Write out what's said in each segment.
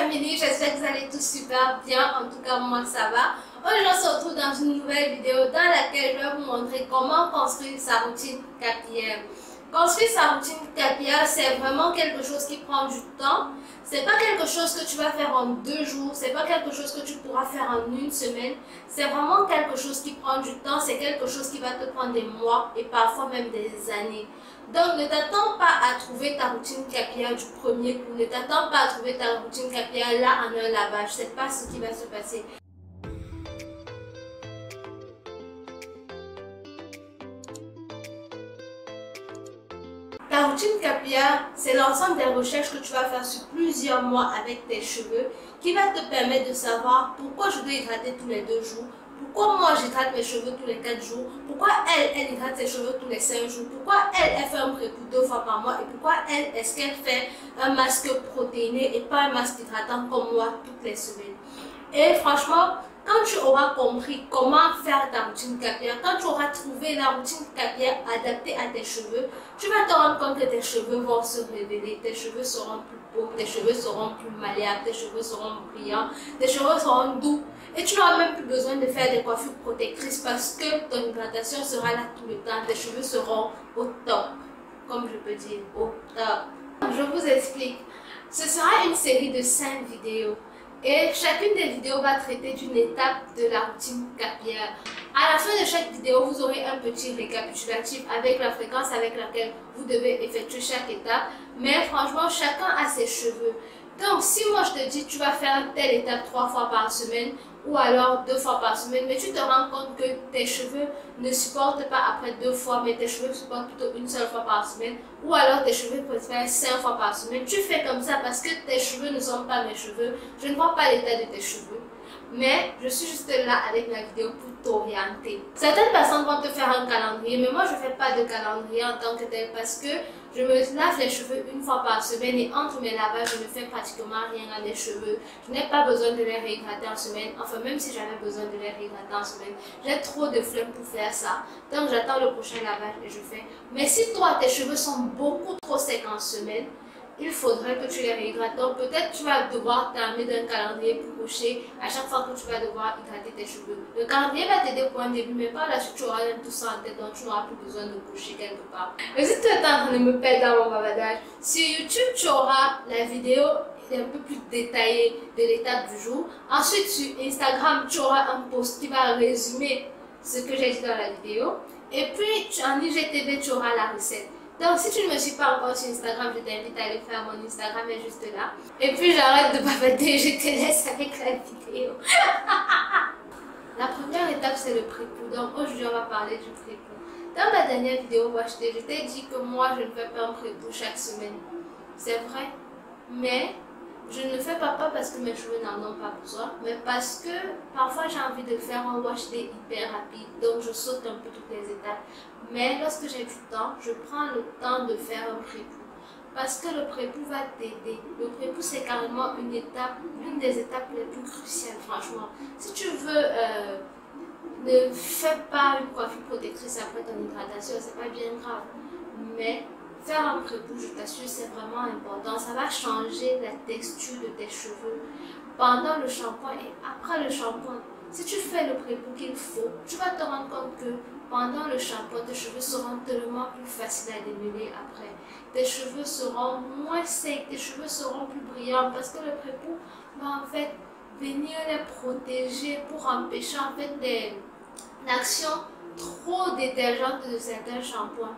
famille, j'espère que vous allez tous super bien, en tout cas moi ça va. Aujourd'hui on se retrouve dans une nouvelle vidéo dans laquelle je vais vous montrer comment construire sa routine capillaire. Construire sa routine capillaire, c'est vraiment quelque chose qui prend du temps. C'est pas quelque chose que tu vas faire en 2 jours, c'est pas quelque chose que tu pourras faire en 1 semaine. C'est vraiment quelque chose qui prend du temps, c'est quelque chose qui va te prendre des mois et parfois même des années. Donc ne t'attends pas à trouver ta routine capillaire du premier coup, ne t'attends pas à trouver ta routine capillaire là en un lavage, c'est pas ce qui va se passer. Ta routine capillaire, c'est l'ensemble des recherches que tu vas faire sur plusieurs mois avec tes cheveux qui va te permettre de savoir pourquoi je dois hydrater tous les 2 jours, pourquoi moi j'hydrate mes cheveux tous les 4 jours, pourquoi elle hydrate ses cheveux tous les 5 jours, pourquoi elle fait un pré-coup 2 fois par mois et pourquoi est-ce qu'elle fait un masque protéiné et pas un masque hydratant comme moi toutes les semaines. Et franchement, quand tu auras compris comment faire ta routine capillaire, quand tu auras trouvé la routine capillaire adaptée à tes cheveux, tu vas te rendre compte que tes cheveux vont se révéler, tes cheveux seront plus beaux, tes cheveux seront plus malléables, tes cheveux seront brillants, tes cheveux seront doux. Et tu n'auras même plus besoin de faire des coiffures protectrices parce que ton hydratation sera là tout le temps, tes cheveux seront au top, comme je peux dire, au top. Je vous explique, ce sera une série de 5 vidéos. Et chacune des vidéos va traiter d'une étape de la routine capillaire. À la fin de chaque vidéo, vous aurez un petit récapitulatif avec la fréquence avec laquelle vous devez effectuer chaque étape. Mais franchement, chacun a ses cheveux. Donc, si moi je te dis tu vas faire telle étape 3 fois par semaine ou alors 2 fois par semaine, mais tu te rends compte que tes cheveux ne supportent pas après 2 fois, mais tes cheveux supportent plutôt 1 seule fois par semaine, ou alors tes cheveux peuvent faire 5 fois par semaine, tu fais comme ça parce que tes cheveux ne sont pas mes cheveux, je ne vois pas l'état de tes cheveux. Mais je suis juste là avec la vidéo pour t'orienter. Certaines personnes vont te faire un calendrier, mais moi je ne fais pas de calendrier en tant que tel parce que je me lave les cheveux 1 fois par semaine et entre mes lavages, je ne fais pratiquement rien à mes cheveux. Je n'ai pas besoin de les réhydrater en semaine, enfin même si j'avais besoin de les réhydrater en semaine, j'ai trop de flemme pour faire ça. Donc j'attends le prochain lavage et je fais. Mais si toi tes cheveux sont beaucoup trop secs en semaine, il faudrait que tu les réhydrates. Donc peut-être tu vas devoir t'armer d'un calendrier pour coucher à chaque fois que tu vas devoir hydrater tes cheveux. Le calendrier va t'aider pour un début, mais par la suite tu auras tout ça en tête, donc tu n'auras plus besoin de coucher quelque part. Mais si tu es en train de me perdre dans mon bavardage, sur YouTube tu auras la vidéo un peu plus détaillée de l'étape du jour. Ensuite sur Instagram tu auras un post qui va résumer ce que j'ai dit dans la vidéo. Et puis en IGTV tu auras la recette. Donc si tu ne me suis pas encore sur Instagram, je t'invite à aller faire mon Instagram est juste là. Et puis j'arrête de bavarder, je te laisse avec la vidéo. La première étape c'est le pré-coup. Donc aujourd'hui on va parler du pré-coup. Dans ma dernière vidéo, je t'ai dit que moi je ne fais pas un pré-coup chaque semaine. C'est vrai, mais je ne le fais pas parce que mes cheveux n'en ont pas besoin, mais parce que parfois j'ai envie de faire un wash day hyper rapide, donc je saute un peu toutes les étapes. Mais lorsque j'ai du temps, je prends le temps de faire un pré-coup. Parce que le pré-coup va t'aider. Le pré-coup c'est carrément une étape, l'une des étapes les plus cruciales franchement. Si tu veux, ne fais pas une coiffure protectrice après ton hydratation, c'est pas bien grave. Mais faire un pré-coup, je t'assure, c'est vraiment important. Ça va changer la texture de tes cheveux pendant le shampoing et après le shampoing. Si tu fais le pré-coup qu'il faut, tu vas te rendre compte que pendant le shampoing, tes cheveux seront tellement plus faciles à démêler après. Tes cheveux seront moins secs, tes cheveux seront plus brillants parce que le pré-coup va en fait venir les protéger pour empêcher en fait l'action trop détergente de certains shampoings.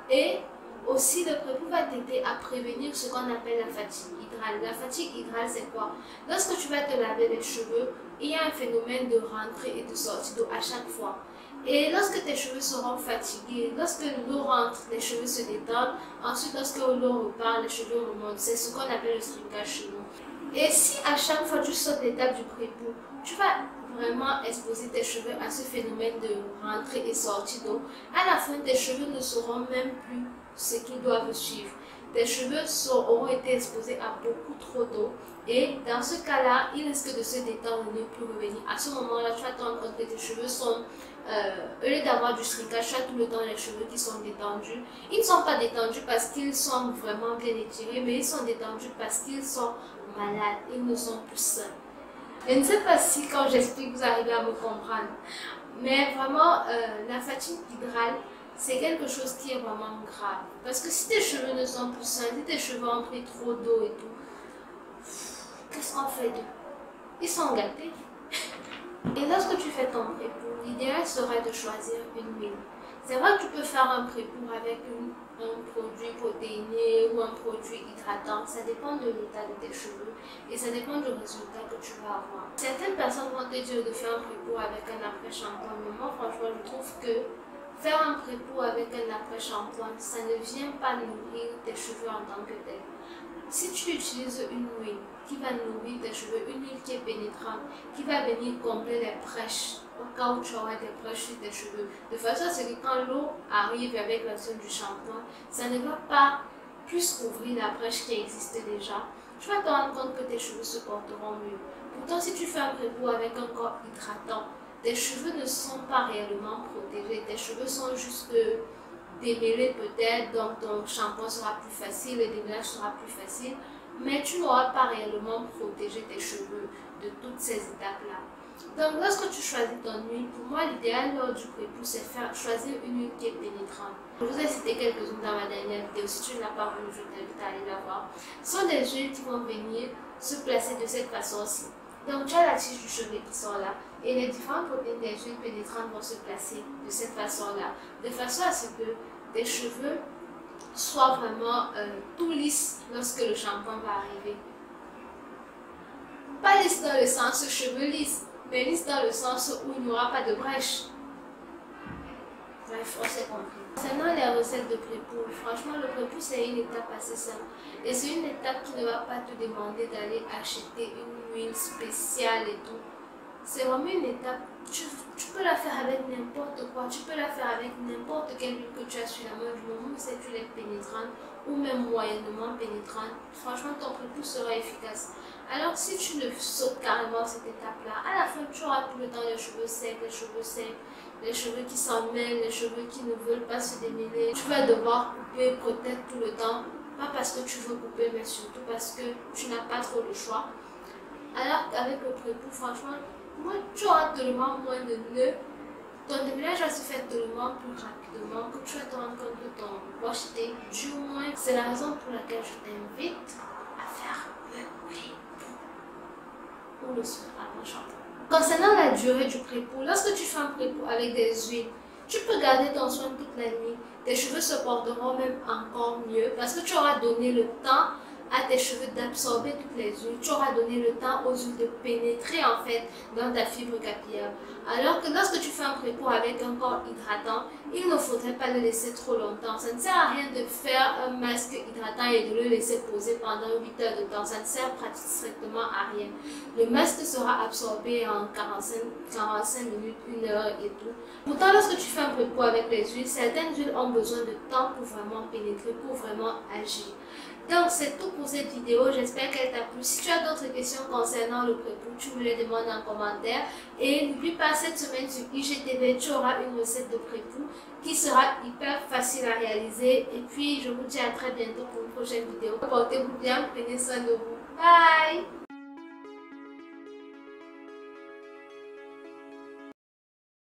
Et aussi, le pré-coup va t'aider à prévenir ce qu'on appelle la fatigue hydrale. La fatigue hydrale, c'est quoi? Lorsque tu vas te laver les cheveux, il y a un phénomène de rentrée et de sortie d'eau à chaque fois. Et lorsque tes cheveux seront fatigués, lorsque l'eau rentre, les cheveux se détendent. Ensuite, lorsque l'eau repart, les cheveux remontent. C'est ce qu'on appelle le strinkage chez nous. Et si à chaque fois tu sautes l'étape du pré-coup, tu vas vraiment exposer tes cheveux à ce phénomène de rentrée et sortie d'eau. À la fin, tes cheveux ne seront même plus ce qu'ils doivent suivre. tes cheveux auront été exposés à beaucoup trop d'eau. Et dans ce cas-là, ils risquent de se détendre et ne plus revenir. À ce moment-là, tu vas te rendre compte que tes cheveux sont, au lieu d'avoir du stricage, tu as tout le temps les cheveux qui sont détendus. Ils ne sont pas détendus parce qu'ils sont vraiment bien étirés, mais ils sont détendus parce qu'ils sont malades. Ils ne sont plus sains. Je ne sais pas si quand j'explique, vous arrivez à me comprendre. Mais vraiment, la fatigue hydrale, c'est quelque chose qui est vraiment grave. Parce que si tes cheveux ne sont plus sains, si tes cheveux ont pris trop d'eau et tout, qu'est-ce qu'on fait d'eux? Ils sont gâtés. Et lorsque tu fais ton pré-pour, l'idéal serait de choisir une huile. C'est vrai que tu peux faire un pré-pour avec un produit protéiné ou un produit hydratant. Ça dépend de l'état de tes cheveux et ça dépend du résultat que tu vas avoir. Certaines personnes vont te dire de faire un pré-pour avec un après-shampoing, mais moi franchement je trouve que faire un pré-pour avec un après-shampoing, ça ne vient pas nourrir tes cheveux en tant que tel. Si tu utilises une huile qui va nourrir tes cheveux, une huile qui est pénétrante, qui va venir combler les brèches, au cas où tu auras des brèches sur tes cheveux, de façon à ce que quand l'eau arrive avec l'action du shampoing, ça ne va pas plus couvrir la brèche qui existe déjà. Tu vas te rendre compte que tes cheveux se porteront mieux. Pourtant, si tu fais un pré-pour avec un corps hydratant, tes cheveux ne sont pas réellement protégés, tes cheveux sont juste démêlés peut-être, donc ton shampoing sera plus facile, le démêlage sera plus facile, mais tu n'auras pas réellement protégé tes cheveux de toutes ces étapes-là. Donc lorsque tu choisis ton huile, pour moi l'idéal lors du pré-pour, c'est choisir une huile qui est pénétrante. Je vous ai cité quelques-unes dans ma dernière vidéo, si tu ne l'as pas vue, je t'invite à aller la voir. Ce sont des huiles qui vont venir se placer de cette façon-ci. Donc tu as la tige du cheveu qui sort là et les différentes protéines des huiles pénétrantes vont se placer de cette façon-là, de façon à ce que tes cheveux soient vraiment tout lisses lorsque le shampoing va arriver. Pas lisse dans le sens cheveux lisses, mais lisse dans le sens où il n'y aura pas de brèche. Bref, on s'est compris. Concernant les recettes de pré-pour, franchement le pré-pour c'est une étape assez simple. Et c'est une étape qui ne va pas te demander d'aller acheter une huile spéciale et tout. C'est vraiment une étape, tu peux la faire avec n'importe quoi, tu peux la faire avec n'importe quelle huile que tu as sur la main, du moment où cette huile est pénétrante ou même moyennement pénétrante, franchement ton pré-pour sera efficace. Alors si tu ne sautes carrément cette étape-là, à la fin tu auras tout le temps les cheveux secs, les cheveux qui s'en mêlent, les cheveux qui ne veulent pas se démêler. Tu vas devoir couper peut-être tout le temps, pas parce que tu veux couper, mais surtout parce que tu n'as pas trop le choix. Alors qu'avec le pré-pour, franchement, moi, tu auras tellement moins de nœuds, ton démêlage va se faire tellement plus rapidement que tu vas te rendre compte que ton wash day dure moins. C'est la raison pour laquelle je t'invite à faire le pré-pour ou le soin avant shampoing. Concernant la durée du pré-pour, lorsque tu fais un pré-pour avec des huiles, tu peux garder ton soin toute la nuit. Tes cheveux se porteront même encore mieux parce que tu auras donné le temps à tes cheveux d'absorber toutes les huiles. Tu auras donné le temps aux huiles de pénétrer en fait dans ta fibre capillaire. Alors que lorsque tu fais un pré-pour avec un corps hydratant, il ne faudrait pas le laisser trop longtemps. Ça ne sert à rien de faire un masque hydratant et de le laisser poser pendant 8 heures de temps. Ça ne sert pratiquement strictement à rien. Le masque sera absorbé en 45 minutes, 1 heure et tout. Pourtant, lorsque tu fais un pré-pour avec les huiles, certaines huiles ont besoin de temps pour vraiment pénétrer, pour vraiment agir. Donc c'est tout pour cette vidéo, j'espère qu'elle t'a plu. Si tu as d'autres questions concernant le pré-pour, tu me les demandes en commentaire. Et n'oublie pas, cette semaine sur IGTV, tu auras une recette de pré-pour qui sera hyper facile à réaliser. Et puis je vous dis à très bientôt pour une prochaine vidéo. Portez-vous bien, prenez soin de vous. Bye!